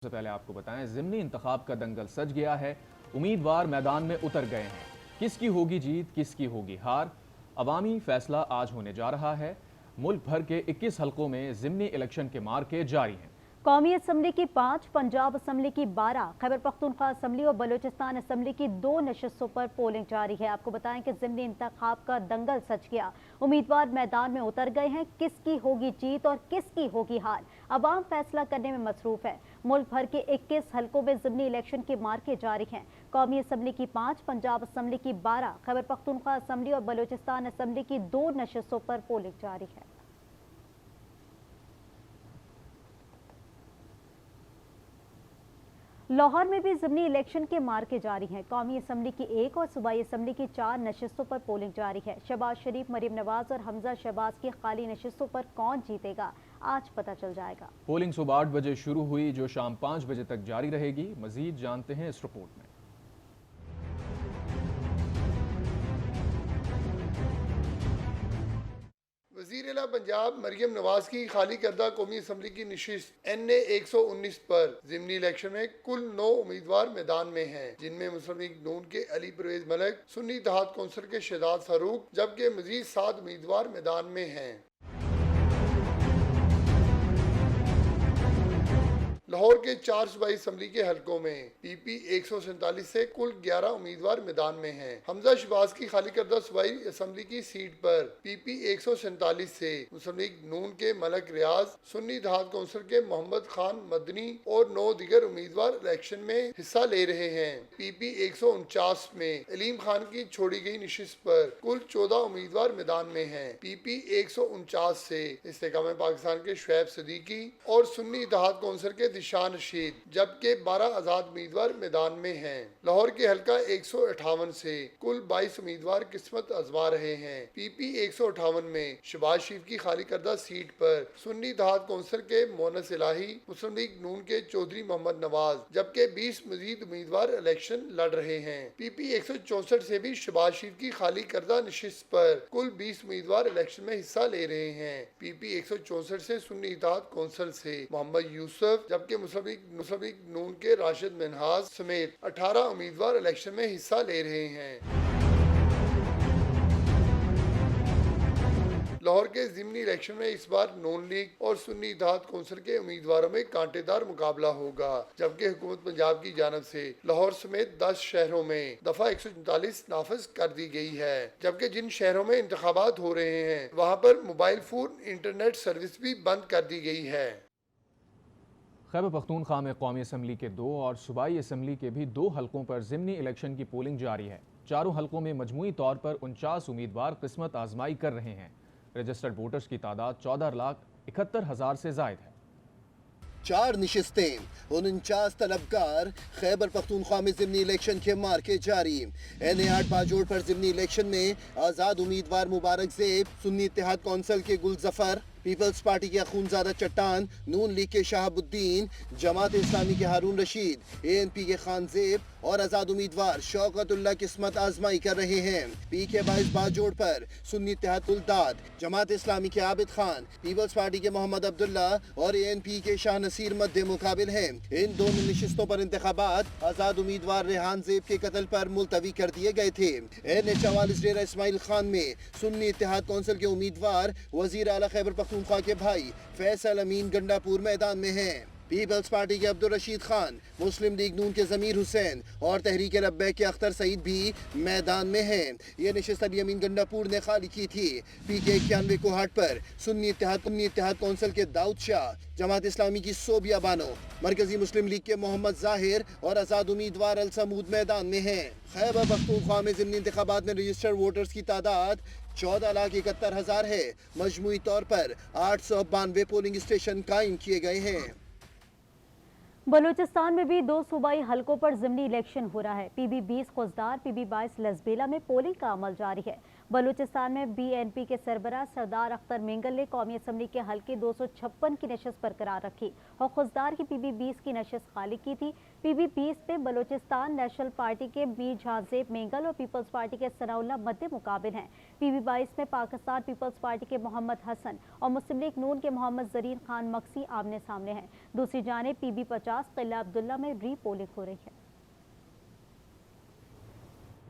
सबसे पहले आपको बताएं, ज़िमनी इंतखाब का दंगल सज गया है। उम्मीदवार मैदान में उतर गए हैं। किसकी होगी जीत, किसकी होगी हार, अवामी फैसला आज होने जा रहा है। मुल्क भर के 21 हलकों में ज़िमनी इलेक्शन के मार्के जारी हैं। कौमी असम्बली की 5, पंजाब असम्बली की 12, खैबर पख्तूनख्वा असम्बली और बलूचिस्तान असम्बली की 2 नशस्तों पर पोलिंग जारी है। आपको बताएं कि ज़िमनी इंतखाब का दंगल सच गया। उम्मीदवार मैदान में उतर गए हैं। किसकी होगी जीत और किसकी होगी हार, अवाम फैसला करने में मसरूफ है। मुल्क भर के 21 हलकों में ज़िमनी इलेक्शन के मार्के जारी हैं। कौमी असम्बली की 5, पंजाब असम्बली की 12, खैबर पख्तूनख्वा असम्बली और बलूचिस्तान असम्बली की 2 नशस्तों पर पोलिंग जारी है। लाहौर में भी ज़िमनी इलेक्शन के मार्के जारी हैं। कौमी असम्बली की 1 और सूबाई असम्बली की 4 नशस्तों पर पोलिंग जारी है। शहबाज शरीफ, मरीम नवाज और हमजा शहबाज की खाली नशस्तों पर कौन जीतेगा, आज पता चल जाएगा। पोलिंग सुबह 8 बजे शुरू हुई, जो शाम 5 बजे तक जारी रहेगी। मजीद जानते हैं इस रिपोर्ट में। वज़ीर-ए-आला पंजाब मरियम नवाज की खाली करदा कौमी असम्बली की नशिस्त NA 119 पर ज़िमनी इलेक्शन में कुल 9 उम्मीदवार मैदान में हैं, जिनमें मुस्लिम लीग नून के अली परवेज मलिक, सुन्नी इत्तेहाद कौंसिल के शहजाद फारूक, जबकि मजीद 7 उम्मीदवार मैदान में हैं। लाहौर के 4 सूबाई असम्बली के हलकों में PP 147 से कुल 11 उम्मीदवार मैदान में हैं। हमजा शहबाज की खाली करदा सूबाई असम्बली की सीट पर PP 147 से मुस्लिम लीग नून के मलक रियाज, सुन्नी इत्तेहाद कौंसिल के मोहम्मद खान मदनी और 9 दीगर उम्मीदवार इलेक्शन में हिस्सा ले रहे हैं। PP 149 में अलीम खान की छोड़ी गई नशिस्त पर कुल 14 उम्मीदवार मैदान में हैं। PP 149 से इस्तेकाम पाकिस्तान के शुएब सदीकी और सुन्नी इत्तेहाद कौंसिल के शान रशीद, जबकि 12 आजाद उम्मीदवार मैदान में हैं। लाहौर के हलका 158 से कुल 22 उम्मीदवार किस्मत आजमा रहे हैं। PP 158 में शहबाज शरीफ की खाली करदा सीट पर सुन्नी इत्तेहाद कौंसिल के मोनस इलाही, मुस्लिम लीग नून के चौधरी मोहम्मद नवाज, जबकि 20 मजीद उम्मीदवार इलेक्शन लड़ रहे हैं। PP 164 से भी शहबाज शरीफ की खाली करदा नशिस्त पर कुल 20 उम्मीदवार इलेक्शन में हिस्सा ले रहे हैं। PP 164 से सुन्नी इत्तेहाद कौंसिल से मोहम्मद यूसुफ, जबकि मुस्लिम लीग नून के राशिद मिनहाज समेत 18 उम्मीदवार इलेक्शन में हिस्सा ले रहे हैं। लाहौर के ज़िमनी इलेक्शन में इस बार नून लीग और सुन्नी इत्तेहाद कौंसिल के उम्मीदवारों में कांटेदार मुकाबला होगा, जबकि हुकूमत पंजाब की जानब से लाहौर समेत 10 शहरों में दफा 139 नाफिज कर दी गई है, जबकि जिन शहरों में इंतखाबात हो रहे हैं वहाँ पर मोबाइल फोन इंटरनेट सर्विस भी बंद कर दी गई है। खैबर पख्तूनख्वा में कौमी असम्बली के 2 और सूबाई असम्बली के भी 2 हलकों पर ज़िमनी इलेक्शन की पोलिंग जारी है। चारों हलकों में मजमूई तौर पर 49 उम्मीदवार किस्मत आजमाई कर रहे हैं। रजिस्टर्ड वोटर्स की तादाद 14,71,000 से जायद है। 4 नशिस्तें, 49 तलबकार। खैबर पख्तूनख्वा में ज़िमनी इलेक्शन के मार्के जारी। NA 8 बाजोड़ पर ज़िमनी इलेक्शन में आज़ाद उम्मीदवार मुबारक ज़ेब, सुन्नी इत्तेहाद कौंसिल के गुल जफर, पीपल्स पार्टी के अखूनजादा चट्टान, नून लीग के शहाबुद्दीन, जमात इस्लामी के हारून रशीद, ANP के खान ज़ेब और आज़ाद उम्मीदवार शौकतुल्लाह किस्मत आजमाई कर रहे हैं। PK 22 बाजोड़ पर सुन्नी इत्तेहाद गुलदाद, जमात इस्लामी के आबिद खान, पीपल्स पार्टी के मोहम्मद अब्दुल्ला और ANP के शाह नसीर मध्य मुकाबिल हैं। इन दोनों नशिस्तों पर इंतखाबात आज़ाद उम्मीदवार रेहान ज़ेब के कत्ल पर मुलतवी कर दिए गए थे। NA 44 डेरा इस्माइल खान में सुन्नी इत्तेहाद कौंसिल के उम्मीदवार वज़ीर आला खैबर पख्तूनख्वा के भाई फैसल अमीन गंडापुर मैदान में हैं। पीपल्स पार्टी के अब्दुल रशीद खान, मुस्लिम लीग नून के जमीर हुसैन और तहरीक लब्बैक के अख्तर सईद भी मैदान में हैं। ये नशिस्त अली अमीन गंडापुर ने खाली की थी। PK 91 कोहाट पर सुन्नी इत्तेहाद कौंसिल के दाऊद शाह, जमात इस्लामी की सोबिया बानो, मरकजी मुस्लिम लीग के मोहम्मद जाहिर और आज़ाद उम्मीदवार अल समूद मैदान में हैं। खैबर पख्तूनख्वा में ज़िमनी इंतखाबात में रजिस्टर्ड वोटर्स की तादाद 14,71,000 है। मजमूई तौर पर 892 पोलिंग स्टेशन कायम किए गए हैं। बलूचिस्तान में भी 2 सूबाई हलकों पर ज़िमनी इलेक्शन हो रहा है। PB 20 खुजदार, PB 22 लसबेला में पोलिंग का अमल जारी है। बलूचिस्तान में BNP के सरबराह सरदार अख्तर मेंगल ने कौमी असम्बली के हल्के 256 की नशस्त बरकरार रखी और खुजदार की PB 20 की नशस्त खाली की थी। PB 20 में बलूचिस्तान नेशनल पार्टी के मीर जहांजेब मेंगल और पीपल्स पार्टी के सनाउल्लाह मध्य मुकाबिल हैं। PB 22 में पाकिस्तान पीपल्स पार्टी के मोहम्मद हसन और मुस्लिम लीग नून के मोहम्मद जरीन खान मक्सी आमने सामने हैं। दूसरी जानिब PB 50 किला अब्दुल्ला में री पोलिंग हो रही है।